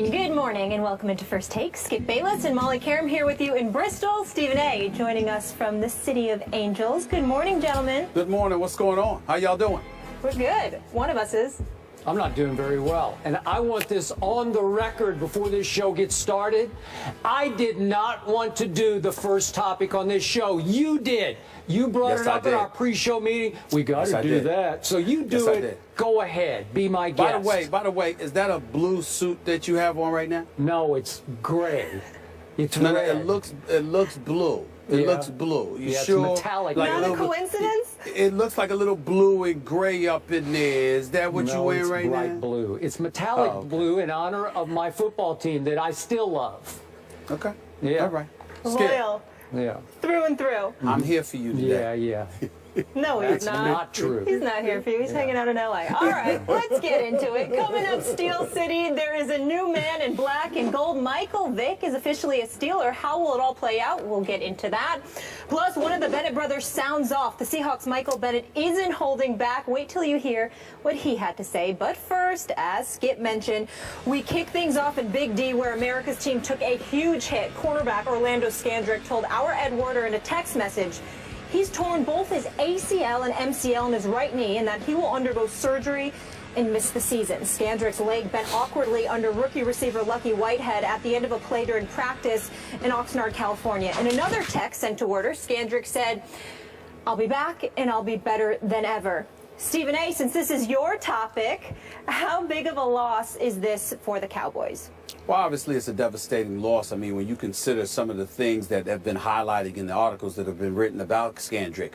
And good morning and welcome into First Take. Skip Bayless and Molly Karam here with you in Bristol. Stephen A. joining us from the City of Angels. Good morning, gentlemen. Good morning. What's going on? How y'all doing? We're good. One of us is. I'm not doing very well, and I want this on the record before this show gets started. I did not want to do the first topic on this show. You did. You brought it up at our pre-show meeting. We got to do that. So you do it. Go ahead. Be my guest. By the way, is that a blue suit that you have on right now? No, it's gray. It's red. red. It looks blue. It looks blue. You sure? It's metallic. Like not a coincidence? It looks like a little blue and gray up in there. Is that what you're wearing right now? No, it's bright blue. It's metallic blue in honor of my football team that I still love. Okay. Yeah. All right. Loyal. Yeah. Through and through. I'm here for you today. Yeah. No, he's That's not true. He's not here for you. He's hanging out in L.A. All right, let's get into it. Coming up, Steel City, there is a new man in black and gold. Michael Vick is officially a Steeler. How will it all play out? We'll get into that. Plus, one of the Bennett brothers sounds off. The Seahawks' Michael Bennett isn't holding back. Wait till you hear what he had to say. But first, as Skip mentioned, we kick things off in Big D, where America's team took a huge hit. Cornerback Orlando Scandrick told our Ed Warder in a text message he's torn both his ACL and MCL in his right knee and that he will undergo surgery and miss the season. Scandrick's leg bent awkwardly under rookie receiver Lucky Whitehead at the end of a play during practice in Oxnard, California. In another text sent to Warder, Scandrick said, "I'll be back and I'll be better than ever." Stephen A., since this is your topic, how big of a loss is this for the Cowboys? Well, obviously, it's a devastating loss. I mean, when you consider some of the things that have been highlighted in the articles that have been written about Scandrick.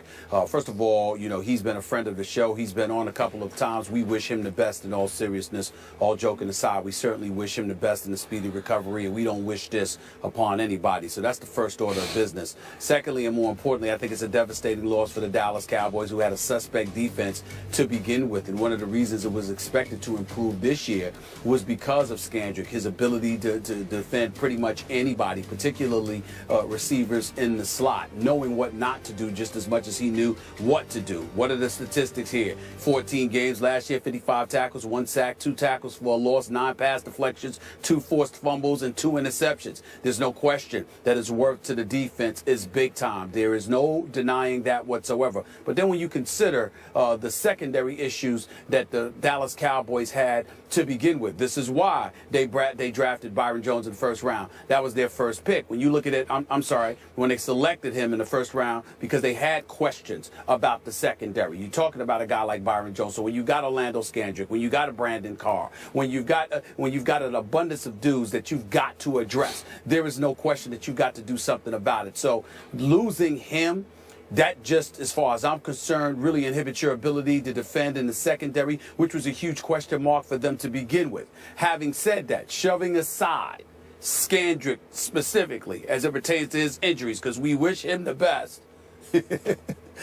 First of all, you know, he's been a friend of the show. He's been on a couple of times. We wish him the best in all seriousness. All joking aside, we certainly wish him the best in a speedy recovery, and we don't wish this upon anybody. So that's the first order of business. Secondly, and more importantly, I think it's a devastating loss for the Dallas Cowboys, who had a suspect defense to begin with. And one of the reasons it was expected to improve this year was because of Scandrick, his ability to defend pretty much anybody, particularly receivers in the slot, knowing what not to do just as much as he knew what to do. What are the statistics here? 14 games last year, 55 tackles, 1 sack, 2 tackles for a loss, 9 pass deflections, 2 forced fumbles, and 2 interceptions. There's no question that his work to the defense is big time. There is no denying that whatsoever. But then when you consider the secondary issues that the Dallas Cowboys had to begin with, this is why they drafted Byron Jones in the first round. That was their first pick. When you look at it, I'm sorry, when they selected him in the first round, because they had questions about the secondary. You're talking about a guy like Byron Jones. So when you got Orlando Scandrick, when you got a Brandon Carr, when you've got an abundance of dudes that you've got to address, there is no question that you've got to do something about it. So losing him, that just, as far as I'm concerned, really inhibits your ability to defend in the secondary, which was a huge question mark for them to begin with. Having said that, shoving aside Scandrick specifically as it pertains to his injuries, because we wish him the best.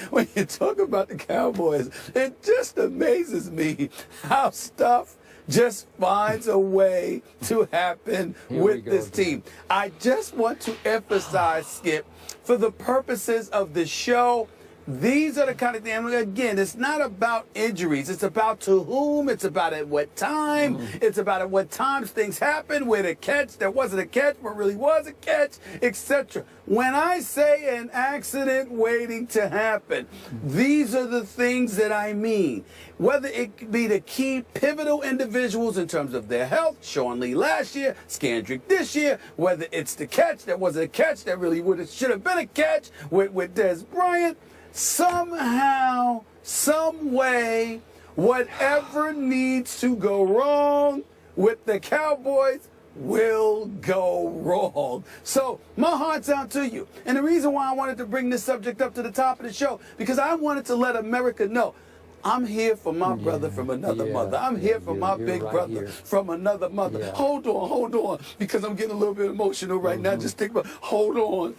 When you talk about the Cowboys, it just amazes me how stuff just finds a way to happen with this team. I just want to emphasize, Skip, for the purposes of the show, these are the kind of things, again, it's not about injuries. It's about to whom, it's about at what time, it's about at what times things happen, where the catch, there wasn't a catch, but really was a catch, etc. When I say an accident waiting to happen, these are the things that I mean. Whether it be the key pivotal individuals in terms of their health, Sean Lee last year, Scandrick this year, whether it's the catch that wasn't a catch that really should have been a catch with Des Bryant, somehow, some way, whatever needs to go wrong with the Cowboys will go wrong. So my heart's out to you. And the reason why I wanted to bring this subject up to the top of the show, because I wanted to let America know I'm here for my brother from another mother. I'm here for my big brother from another mother. Hold on, because I'm getting a little bit emotional right now. Just think about, hold on.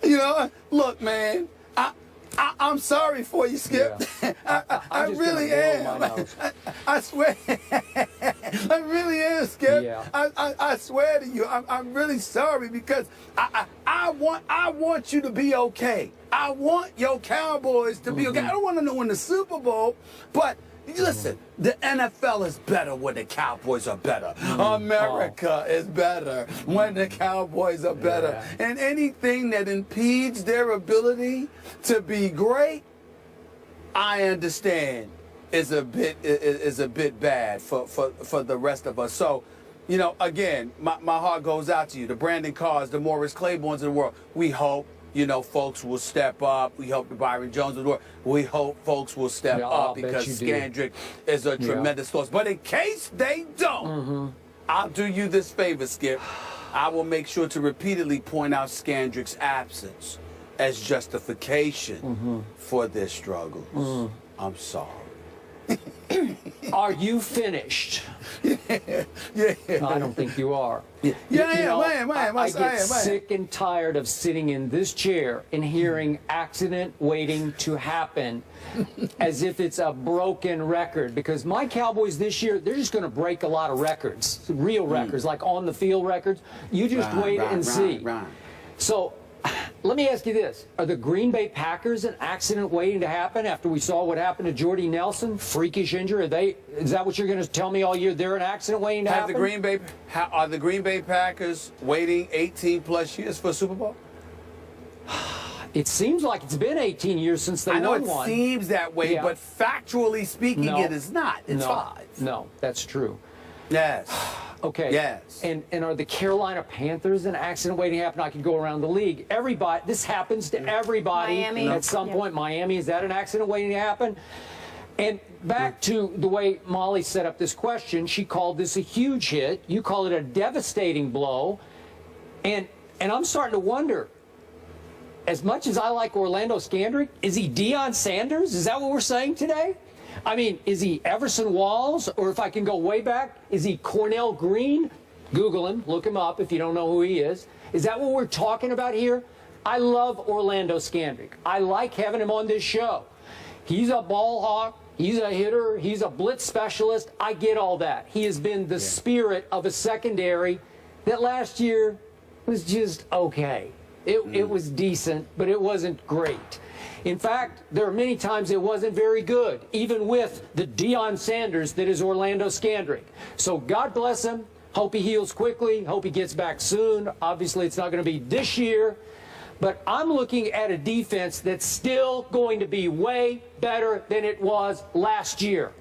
You know, look, man, I'm sorry for you, Skip. I really am. I swear. I really am, Skip. Yeah. I swear to you, I'm really sorry, because I want you to be okay. I want your Cowboys to be okay. I don't want to win the Super Bowl, but Listen, the NFL is better when the Cowboys are better. America is better when the Cowboys are better. And anything that impedes their ability to be great, I understand, is a bit bad for the rest of us. So, you know, again, my heart goes out to you. The Brandon Carrs, the Morris Claibornes of the world. We hope, you know, folks will step up. We hope the Byron Jones of the world. We hope folks will step up because Scandrick is a tremendous loss. But in case they don't, I'll do you this favor, Skip. I will make sure to repeatedly point out Scandrick's absence as justification for their struggles. I'm sorry. Are you finished? Yeah. I don't think you are. I get sick and tired of sitting in this chair and hearing accident waiting to happen as if it's a broken record. Because my Cowboys this year, they're just going to break a lot of records, real records, like on the field records. You just wait and see. So let me ask you this. Are the Green Bay Packers an accident waiting to happen after we saw what happened to Jordy Nelson? Freakish injury? Is that what you're going to tell me all year? They're an accident waiting to happen? Are the Green Bay Packers waiting 18-plus years for a Super Bowl? It seems like it's been 18 years since they won one. I know it seems that way, but factually speaking, it is not. It's 5. No, that's true. Yes. Okay. Yes. And are the Carolina Panthers an accident waiting to happen? I could go around the league. Everybody, this happens to everybody Miami. at some point. Miami, is that an accident waiting to happen? And back to the way Molly set up this question, she called this a huge hit. You call it a devastating blow. And I'm starting to wonder, as much as I like Orlando Scandrick, is he Deion Sanders? Is that what we're saying today? I mean, is he Everson Walls? Or if I can go way back, is he Cornell Green? Google him, look him up if you don't know who he is. Is that what we're talking about here? I love Orlando Scandrick. I like having him on this show. He's a ball hawk. He's a hitter. He's a blitz specialist. I get all that. He has been the spirit of a secondary that last year was just okay. It was decent, but it wasn't great. In fact, there are many times it wasn't very good, even with the Deion Sanders that is Orlando Scandrick. So God bless him. Hope he heals quickly. Hope he gets back soon. Obviously, it's not going to be this year. But I'm looking at a defense that's still going to be way better than it was last year.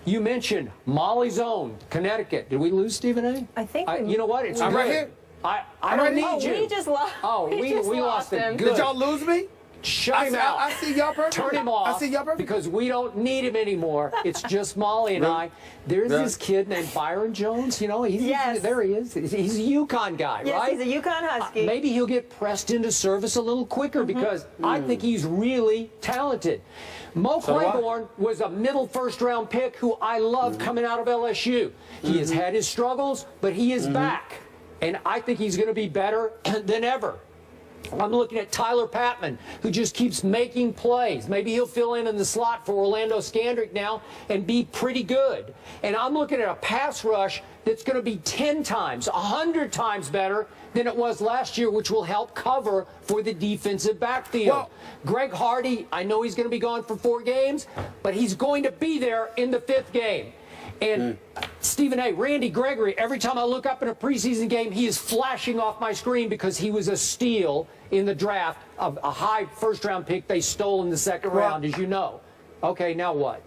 You mentioned Molly's own, Connecticut. Did we lose Stephen A? I think you know what? It's I'm good. right here. I don't need you. We just lost. Oh, we lost him. Good. Did y'all lose me? Shut him out. I see y'all perfect. Turn him off. I see y'all perfect. Because we don't need him anymore. It's just Molly and I. There's this kid named Byron Jones. You know, there he is. He's a Yukon guy, yes, right? He's a Yukon Husky. Maybe he'll get pressed into service a little quicker because I think he's really talented. Mo Claiborne was a middle first-round pick who I love coming out of LSU. He has had his struggles, but he is back. And I think he's going to be better than ever. I'm looking at Tyler Patman, who just keeps making plays. Maybe he'll fill in the slot for Orlando Scandrick now and be pretty good. And I'm looking at a pass rush that's going to be 10 times, 100 times better than it was last year, which will help cover for the defensive backfield. Well, Greg Hardy, I know he's going to be gone for 4 games, but he's going to be there in the 5th game. And Stephen A., Randy Gregory, every time I look up in a preseason game, he is flashing off my screen because he was a steal in the draft, of a high first-round pick they stole in the 2nd round, as you know. Okay, now what?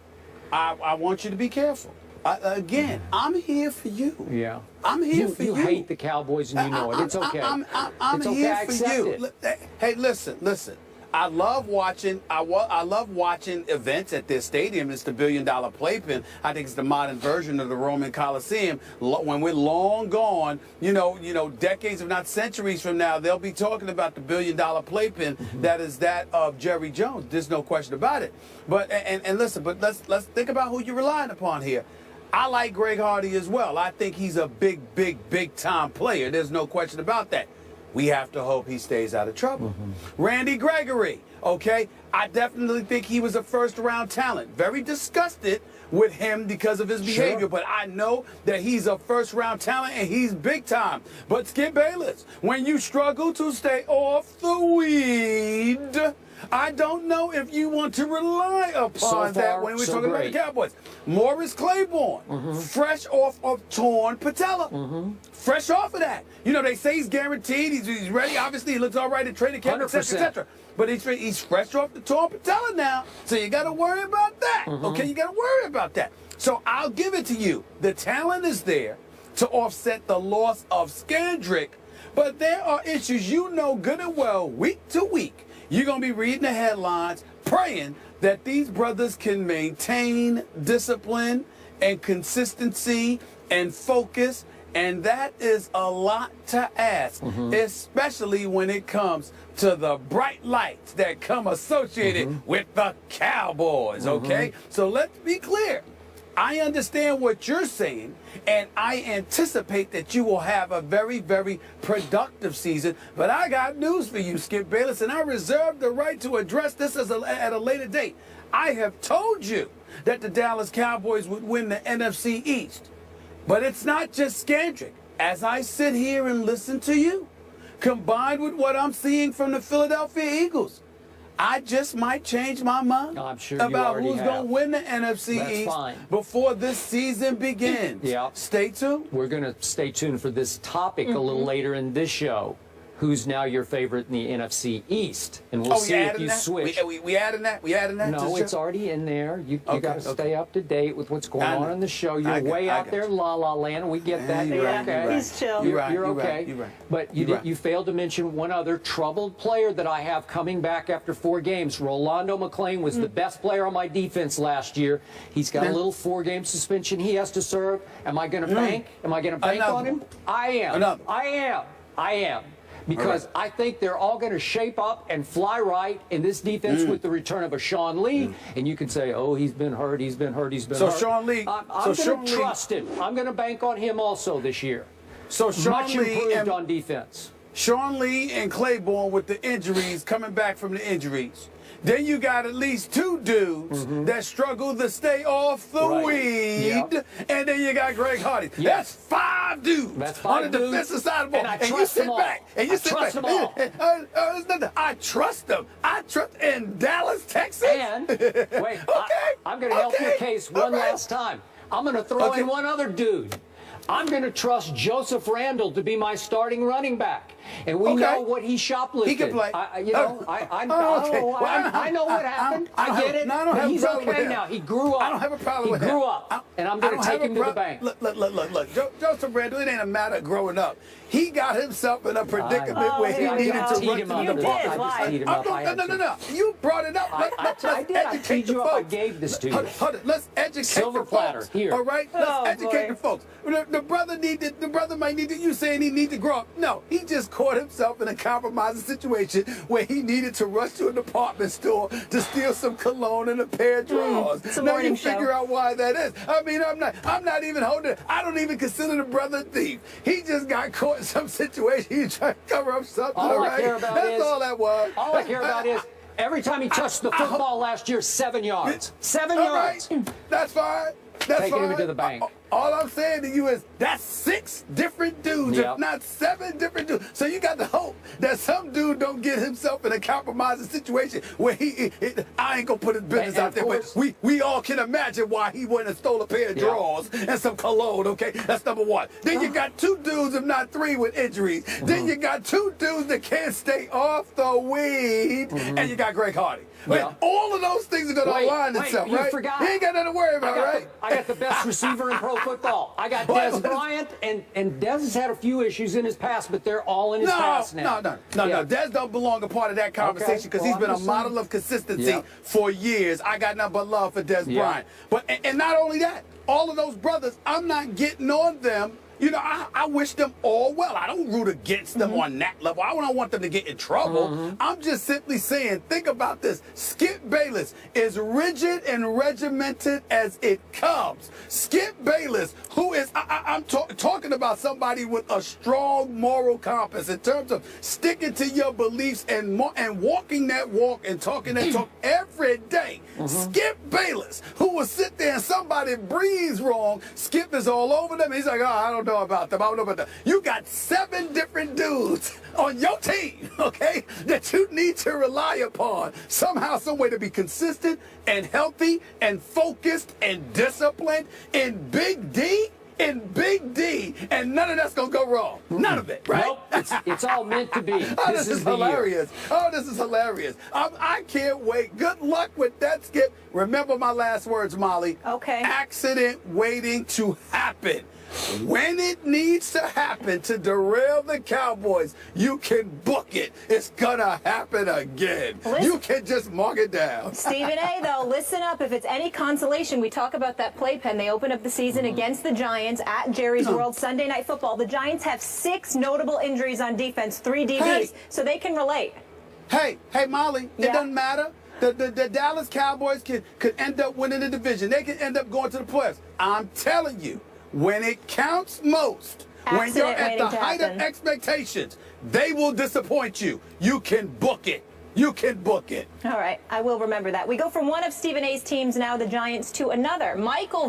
I want you to be careful. Again, I'm here for you. Yeah. I'm here for you. You hate the Cowboys and you know it. It's okay. I'm it's okay. here I for accept you. it. Hey, listen. I love watching events at this stadium. It's the $1 billion playpen. I think it's the modern version of the Roman Coliseum. When we're long gone, you know, decades if not centuries from now, they'll be talking about the $1 billion playpen that is that of Jerry Jones. There's no question about it. But and listen, but let's think about who you're relying upon here. I like Greg Hardy as well. I think he's a big time player. There's no question about that. We have to hope he stays out of trouble. Randy Gregory, okay? I definitely think he was a first-round talent. Very disgusted with him because of his behavior, but I know that he's a first-round talent and he's big time. But Skip Bayless, when you struggle to stay off the weed, I don't know if you want to rely upon that when we're talking about the Cowboys. Morris Claiborne, fresh off of torn patella. Fresh off of that. You know, they say he's guaranteed. He's ready. Obviously, he looks all right at training camp, etc., etc. But he's fresh off the torn patella now. So you got to worry about that. Okay, you got to worry about that. So I'll give it to you. The talent is there to offset the loss of Skandrick. But there are issues you know good and well, week to week. You're going to be reading the headlines, praying that these brothers can maintain discipline and consistency and focus. And that is a lot to ask, especially when it comes to the bright lights that come associated with the Cowboys, okay? So let's be clear. I understand what you're saying, and I anticipate that you will have a very, very productive season. But I got news for you, Skip Bayless, and I reserve the right to address this at a later date. I have told you that the Dallas Cowboys would win the NFC East. But it's not just Skandrick. As I sit here and listen to you, combined with what I'm seeing from the Philadelphia Eagles, I just might change my mind about who's going to win the NFC East before this season begins. Stay tuned. We're going to stay tuned for this topic a little later in this show. Who's now your favorite in the NFC East? And we'll see if you switch. We adding that? We adding that? No, it's already in there. You got to stay up to date with what's going on in the show. You're way out there, La La Land. We get that. You're okay. He's chill. You're okay. But you failed to mention one other troubled player that I have coming back after 4 games. Rolando McClain was the best player on my defense last year. He's got a little 4-game suspension he has to serve. Am I going to bank? Am I going to bank on him? I am. I am. Because I think they're all going to shape up and fly right in this defense with the return of a Sean Lee. And you can say, oh, he's been hurt, he's been hurt, he's been hurt. So Sean Lee. I'm going to trust him. I'm going to bank on him also this year. So Sean Much Lee improved on defense. Sean Lee and Claiborne with the injuries, coming back from the injuries. Then you got at least 2 dudes that struggle to stay off the weed. And then you got Greg Hardy. That's 5 dudes on the defensive side of the ball. And you sit back. And you sit back. I trust them. I trust in Dallas, Texas. And, wait, I'm going to help your case one last time. I'm going to throw in one other dude. I'm going to trust Joseph Randle to be my starting running back. And we know what he shoplifted. He can play. I know what happened. I get it. But he's okay now. He grew up. I don't have a problem with him. He grew up. And I'm going to take him to the bank. Look. Joseph Randle, it ain't a matter of growing up. He got himself in a predicament where he needed to run to the department. No. You brought it up. Let's educate the folks. I gave this to you. Hold it. Let's educate the folks. All right? Let's educate the folks. The brother might need to, you saying he needs to grow up. No, he just caught himself in a compromising situation where he needed to rush to a department store to steal some cologne and a pair of drawers. Now you figure out why that is. I mean, I'm not even holding it. I don't even consider the brother a thief. He just got caught in some situation. He's trying to cover up something. All I care about That's all that was. All I care about is every time he touched the football last year, 7 yards. 7 yards. Right. That's fine. That's taking him to the bank. All I'm saying to you is that's 6 different dudes, if not 7 different dudes. So you got to hope that some dude don't get himself in a compromising situation where I ain't gonna put his business out there, but we all can imagine why he went and stole a pair of drawers and some cologne. Okay, that's number 1. Then you got 2 dudes, if not 3, with injuries. Then you got 2 dudes that can't stay off the weed, and you got Greg Hardy. All of those things are going to align themselves, right? He ain't got nothing to worry about, right? I got the best receiver in pro football. I got Dez Bryant, and Dez has had a few issues in his past, but they're all in his past now. No. Dez don't belong a part of that conversation because he's been a model of consistency for years. I got nothing but love for Dez Bryant. And not only that, all of those brothers, I'm not getting on them. You know, I wish them all well. I don't root against them on that level. I don't want them to get in trouble. I'm just simply saying, think about this. Skip Bayless is rigid and regimented as it comes. Skip Bayless, who is, I'm talking about somebody with a strong moral compass in terms of sticking to your beliefs and walking that walk and talking that talk every day. Skip Bayless, who will sit there and somebody breathes wrong, Skip is all over them. He's like, oh, I don't don't know about them. I don't know about them. You got 7 different dudes on your team, okay, that you need to rely upon somehow, some way to be consistent and healthy and focused and disciplined in Big D. And none of that's gonna go wrong. None of it, right? Nope, it's all meant to be. Oh, this is hilarious. Oh, this is hilarious. I can't wait. Good luck with that, Skip. Remember my last words, Molly. Okay. Accident waiting to happen. When it needs to happen to derail the Cowboys, you can book it. It's gonna happen again. You can just mark it down. Stephen A, though, listen up. If it's any consolation, we talk about that playpen. They open up the season against the Giants at Jerry's World Sunday Night Football. The Giants have 6 notable injuries on defense, 3 DBs, so they can relate. Hey, Molly, it doesn't matter. The Dallas Cowboys could end up winning the division. They could end up going to the playoffs. I'm telling you. When it counts most, when you're at the height of expectations, they will disappoint you. You can book it. You can book it. All right, I will remember that. We go from one of Stephen A's teams now, the Giants, to another. Michael